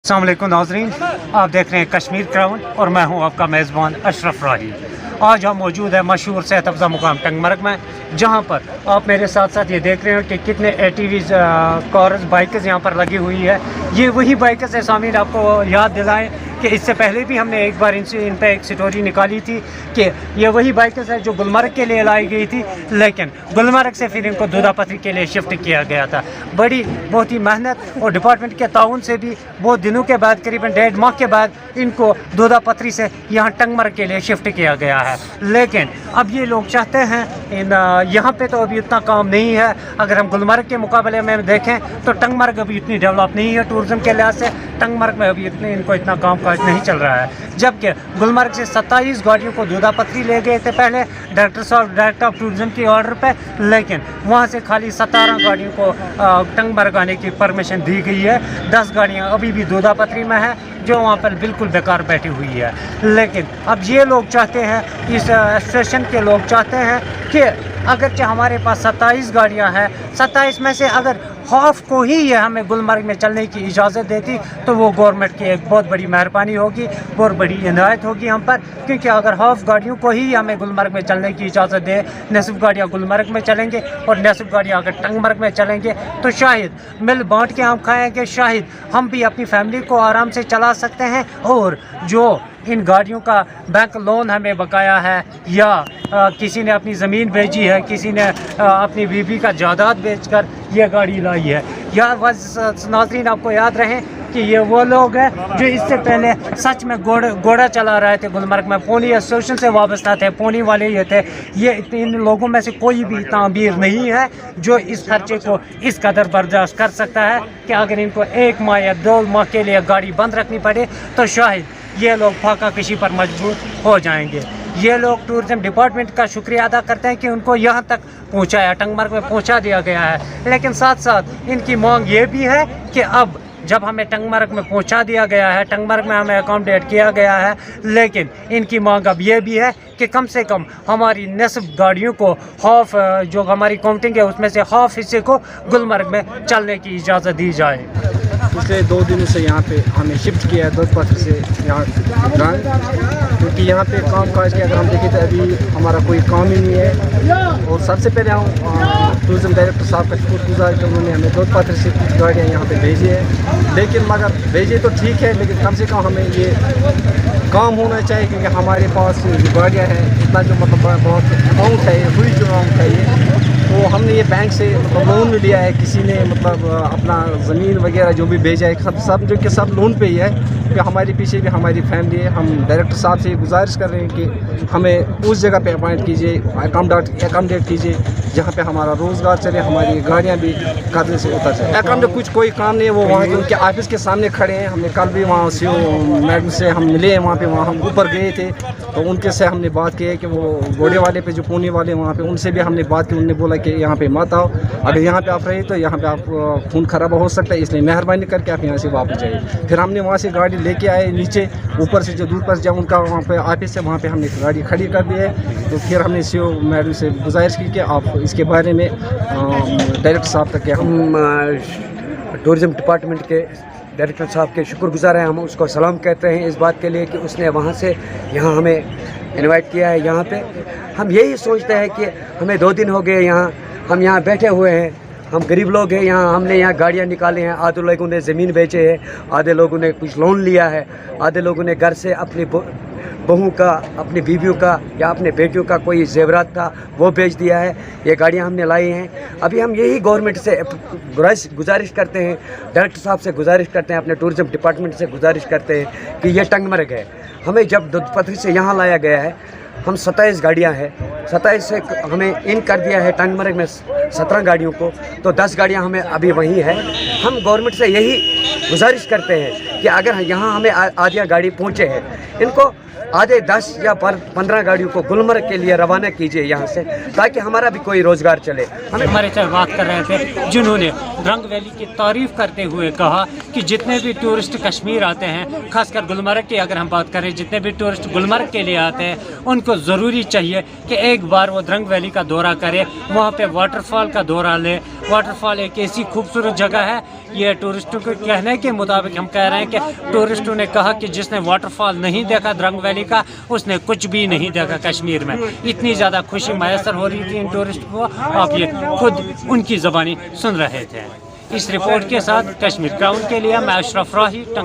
अस्सलाम वालेकुम नाज़रीन, आप देख रहे हैं कश्मीर क्राउन और मैं हूं आपका मेज़बान अशरफ राही। आज हम मौजूद है मशहूर सेहत अफ़ज़ा मुकाम टंगमर्ग में, जहां पर आप मेरे साथ साथ ये देख रहे हो कि कितने एटीवीज़ कार्स बाइक्स यहां पर लगी हुई है। ये वही बाइक्स है सामीन, आपको याद दिलाएं कि इससे पहले भी हमने एक बार इन पे एक स्टोरी निकाली थी कि ये वही बाइक्स है जो गुलमर्ग के लिए लाई गई थी, लेकिन गुलमर्ग से फिर इनको दूधा पथरी के लिए शिफ्ट किया गया था। बहुत ही मेहनत और डिपार्टमेंट के ताउन से भी बहुत दिनों के बाद, करीबन 1.5 माह के बाद, इनको दूधा पथरी से यहाँ टंगमर्ग के लिए शिफ्ट किया गया है। लेकिन अब ये लोग चाहते हैं यहाँ पे तो अभी उतना काम नहीं है। अगर हम गुलमर्ग के मुकाबले में देखें तो टंगमर्ग अभी उतनी डेवलप नहीं है टूरिज़म के लिहाज से। टंगमर्ग में अभी इनको इतना काम काज नहीं चल रहा है, जबकि गुलमर्ग से 27 गाड़ियों को दूधा पथरी ले गए थे पहले डायरेक्टर ऑफ टूरिज़म के ऑर्डर पे, लेकिन वहाँ से खाली 17 गाड़ियों को टंगमर्ग आने की परमिशन दी गई है। 10 गाड़ियाँ अभी भी दूधा पथरी में है जो वहाँ पर बिल्कुल बेकार बैठी हुई है। लेकिन अब ये लोग चाहते हैं, इस एसोसिएशन के लोग चाहते हैं कि अगरचे हमारे पास 27 गाड़ियाँ हैं, 27 में से अगर हाफ को ही ये हमें गुलमर्ग में चलने की इजाज़त देती तो वो गवर्नमेंट की एक बहुत बड़ी मेहरबानी होगी, बहुत बड़ी इनायत होगी हम पर। क्योंकि अगर हाफ गाड़ियों को ही हमें गुलमर्ग में चलने की इजाज़त दे, नसीब गाड़ियाँ गुलमर्ग में चलेंगे और नसीब गाड़ियाँ अगर टंगमर्ग में चलेंगे तो शायद मिल बांट के हम खाएँगे, शायद हम भी अपनी फैमिली को आराम से चला सकते हैं। और जो इन गाड़ियों का बैंक लोन हमें बकाया है, या किसी ने अपनी ज़मीन बेची है, किसी ने अपनी बीवी का जायदाद बेचकर ये गाड़ी लाई है, या नाज़रीन आपको याद रहे कि ये वो लोग हैं जो इससे पहले सच में घोड़ा चला रहे थे गुलमर्ग में, पोनी एसोसिएशन से वाबस्ता थे, पोनी वाले ये थे। ये इन लोगों में से कोई भी इतना अमीर नहीं है जो इस खर्चे को इस कदर बर्दाश्त कर सकता है कि अगर इनको 1 माह या 2 माह के लिए गाड़ी बंद रखनी पड़े तो शायद ये लोग फाका कशी पर मजबूर हो जाएंगे। ये लोग टूरिज़म डिपार्टमेंट का शुक्रिया अदा करते हैं कि उनको यहाँ तक पहुँचाया, टंगमर्ग में पहुँचा दिया गया है। लेकिन साथ साथ इनकी मांग ये भी है कि अब जब हमें टंगमर्ग में पहुँचा दिया गया है, टंगमर्ग में हमें अकोमोडेट किया गया है, लेकिन इनकी मांग अब ये भी है कि कम से कम हमारी नस्ब गाड़ियों को हाफ, जो हमारी काउंटिंग है उसमें से हाफ हिस्से को गुलमर्ग में चलने की इजाज़त दी जाए। पिछले 2 दिनों से यहाँ पे हमें शिफ्ट किया है दूधा पथरी से यहाँ गाँव, क्योंकि यहाँ पे काम काज के अगर हम देखें तो अभी हमारा कोई काम ही नहीं है। और सबसे पहले हम टूरिज़म डायरेक्टर साहब का शुक्रगुजार कि उन्होंने हमें दूधा पथरी से कुछ गाड़ियाँ यहाँ पे भेजी है। लेकिन मगर भेजे तो ठीक है, लेकिन कम से कम हमें ये काम होना चाहिए, क्योंकि हमारे पास जो गाड़ियाँ हैं इतना जो मतलब बहुत अमाउंट है, हुई जो अमाउंट है ये, तो हमने ये बैंक से लोन लिया है, किसी ने मतलब अपना ज़मीन वगैरह जो भी भेजा है सब जो कि सब लोन पे ही है। कि हमारे पीछे भी हमारी फैमिली है। हम डायरेक्टर साहब से गुजारिश कर रहे हैं कि हमें उस जगह पे अपॉइंट कीजिए, अकोमोडेट कीजिए जहाँ पे हमारा रोज़गार चले, हमारी गाड़ियाँ भी कदर से उतर जाए। अकोमोडेट कोई काम नहीं है, वो वहाँ के उनके ऑफिस के सामने खड़े हैं। हमने कल भी वहाँ से मैडम से हम मिले हैं, वहाँ पे हम ऊपर गए थे तो उनके से हमने बात की है कि वो घोड़े वाले पे जो पुणे वाले वहाँ पे, उनसे भी हमने बात की। उन्होंने बोला कि यहाँ पे मत आओ, अगर यहाँ पे आप रहे तो यहाँ पे आप खून खराब हो सकता है, इसलिए मेहरबानी करके आप यहाँ से वापस जाइए। फिर हमने वहाँ से गाड़ी लेके आए नीचे, ऊपर से जो दूर पर जब उनका वहाँ पे ऑफिस है वहाँ पे हमने गाड़ी खड़ी कर दी है। तो फिर हमने सीओ मैडम से गुजारिश की कि आप इसके बारे में डायरेक्टर साहब तक हम टूरिज़म डिपार्टमेंट के डायरेक्टर साहब के शुक्रगुजार हैं। हम उसको सलाम कहते हैं इस बात के लिए कि उसने वहाँ से यहाँ हमें इनवाइट किया है। यहाँ पे हम यही सोचते हैं कि हमें 2 दिन हो गए यहाँ, हम यहाँ बैठे हुए हैं, हम गरीब लोग हैं यहाँ, हमने यहाँ गाड़ियाँ निकाली हैं। आधे लोगों ने ज़मीन बेचे है, आधे लोगों ने कुछ लोन लिया है, आधे लोगों ने घर से अपनी बहू का, अपनी बीवियों का या अपने बेटियों का कोई जेवरात था वो बेच दिया है। ये गाड़ियाँ हमने लाई हैं। अभी हम यही गवर्नमेंट से गुजारिश करते हैं, डायरेक्टर साहब से गुजारिश करते हैं, अपने टूरिज़म डिपार्टमेंट से गुजारिश करते हैं कि ये टंगमर्ग है। हमें जब दूधा पथरी से यहाँ लाया गया है, हम 27 गाड़ियाँ हैं, 27 से हमें इन कर दिया है टंगमर्ग में 17 गाड़ियों को, तो 10 गाड़ियाँ हमें अभी वहीं है। हम गवर्नमेंट से यही गुजारिश करते हैं कि अगर यहाँ हमें आधिया गाड़ी पहुँचे हैं, इनको आधे 10 या 15 गाड़ियों को गुलमर्ग के लिए रवाना कीजिए यहाँ से, ताकि हमारा भी कोई रोज़गार चले। हमारे साथ बात कर रहे थे जिन्होंने रंग वैली की तारीफ़ करते हुए कहा कि जितने भी टूरिस्ट कश्मीर आते हैं, खासकर गुलमर्ग की अगर हम बात करें, जितने भी टूरिस्ट गुलमर्ग के लिए आते हैं उनको ज़रूरी चाहिए कि एक बार वो रंग वैली का दौरा करें, वहाँ पे वाटरफॉल का दौरा लें, वाटरफॉल एक ऐसी खूबसूरत जगह है, ये टूरिस्टों के कहने के मुताबिक हम कह रहे हैं कि टूरिस्टों ने कहा कि जिसने वाटरफॉल नहीं देखा द्रंग वैली का, उसने कुछ भी नहीं देखा कश्मीर में। इतनी ज़्यादा खुशी मैसर हो रही थी इन टूरिस्ट को, आप ये खुद उनकी ज़बानी सुन रहे थे। इस रिपोर्ट के साथ कश्मीर क्राउन के लिए मैं अशरफ राही।